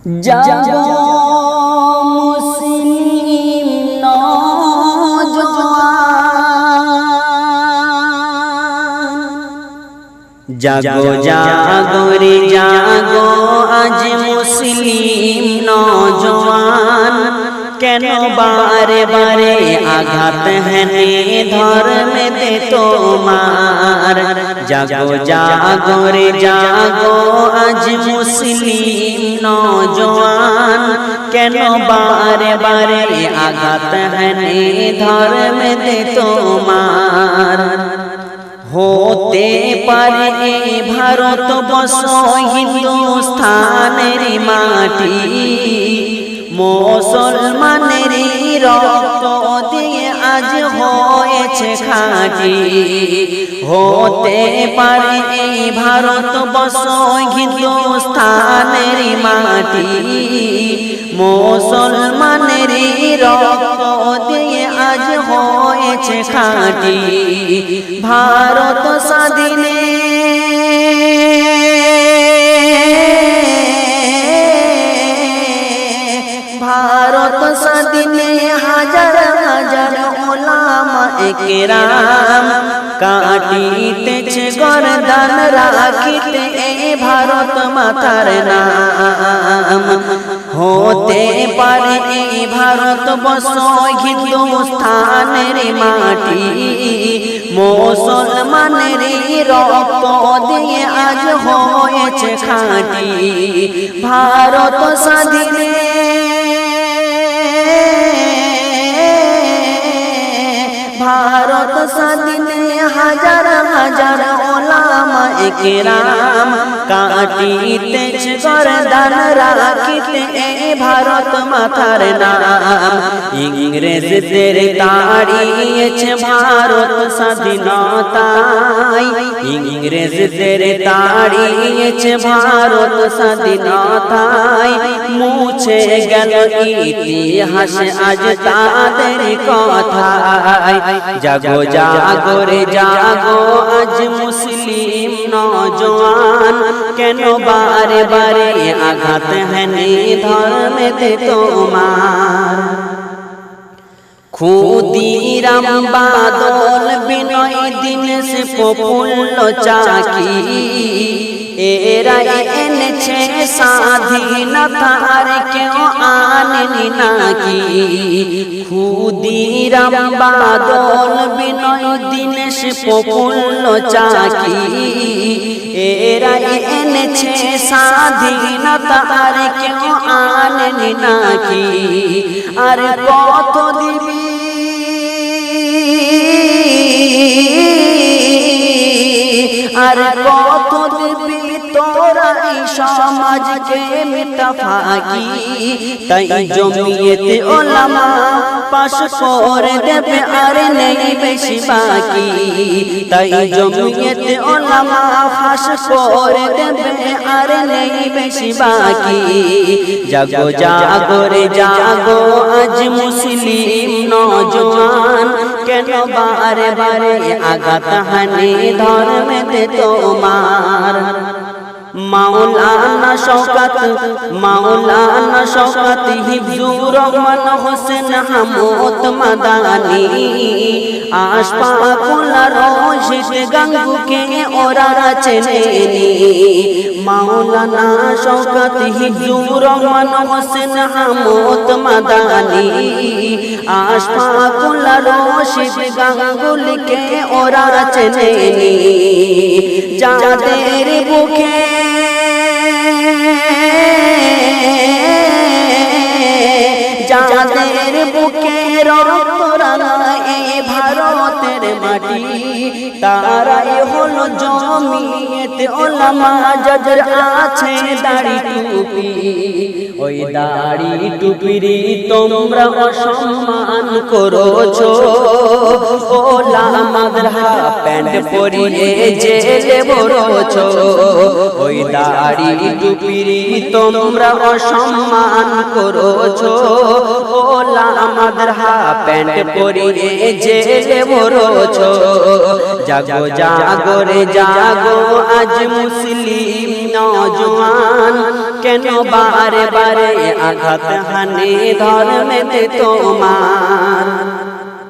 জাগো মুসলিম নওজোয়ান, জাগো জাগো রে জাগো আজ মুসলিম নওজোয়ান। কেন বারে বারে আঘাত হেনে ধর্মেতে তোমার? জাগো জাগো রে জাগো আজ মুসলিম নওজোয়ান। কেন বারে বারে আঘাত হেনে ধর্মেতে তোমার? হতে পারে ভারতবর্ষ হিন্দুস্থানের মাটি, মুসলমানের রক্ত দিয়ে আজ হয়েছে খাঁটি। হতে পারে ভারতবর্ষ হিন্দুস্থানের মাটি, মুসলমানের রক্ত দিয়ে আজ হয়েছে খাঁটি। ভারত স্বাধীনে ভারত স্বাধীনে হাজার হাজার ওলামা একরাম কাটিতেছে গর্দান রাখিতে ভারত মাতার নাম। হতে পারে ভারতবর্ষ হিন্দুস্থানের মাটি, মুসলমানের রক্ত দিয়ে আজ হয়েছে খাঁটি। ভারত স্বাধীনে ভারত স্বাধীনে হাজার হাজার ওলামা একরাম কাটিতেছে গর্দান রাখিতে ভারত মাতার নাম। ইংরেজদের তাড়িয়েছে ভারত স্বাধীনতায়, ইংরেজদের তাড়িয়েছে ভারত স্বাধীনতায়। মুছে গেল ইতিহাস আজ তাদের কথায়। জাগো জাগো রে জাগো আজ মুসলিম নওজোয়ান। কেন বারে বারে আঘাত হেনে ধর্মেতে তোমার? ক্ষুদিরাম বাদল বিনয় দীনেশ প্রফুল্ল চাকি, এরা এনেছে স্বাধীনতা আর কেউ আনেনি নাকি। ক্ষুদিরাম বাদল বিনয় দীনেশ প্রফুল্ল চাকি, এরা এনেছে স্বাধীনতা আর কেউ আনেনি নাকি। আর কত দিবি আর কত দিবি তোরা এই সমাজকে মিটা ফাঁকি। তাই জমিয়তে ওলামা পাশ করে দেবে আর নেই বেশি বাকি। তাই জমিয়তে ওলামা পাশ করে দেবে আর নেই বেশি বাকি। জাগো জাগো রে জাগো আজ মুসলিম নওজোয়ান। কেন বারে বারে আঘাত হানে ধর্মেতে তোমার? মাওলানা শওকত মাওলানা শওকত হিফজুর রহমান হোসেন হামদ মাদানী, আশফাকুল রশিদ গাঙ্গুকে ওরা চেনেনি। মাওলানা শওকত হিফজুর রহমান হোসেন হামদ মাদানী, আশফাকুল রশিদ গাঙ্গুকে ওরা চেনেনি। যাদের বুকে যাদের বুকে রক্ত রাঙায় ভারতের মাটি, তারাই হলো জমিয়তে ওলামা যাদের আছে দাড়ি টুপি। ওই দাড়ি টুপিরই তোমরা অসম্মান করেছো, ওলামাদের হাফ প্যান্ট পরিয়ে জেলে ভরেছো। ওই দাড়ি টুপিরই তোমরা অসম্মান করেছো, ওলামাদের হাফ প্যান্ট পরিয়ে জেলে ভরেছো। জাগো জাগো রে জাগো আজ মুসলিম নওজোয়ান, কেন বারে বারে আঘাত হানে ধর্মেতে তোমার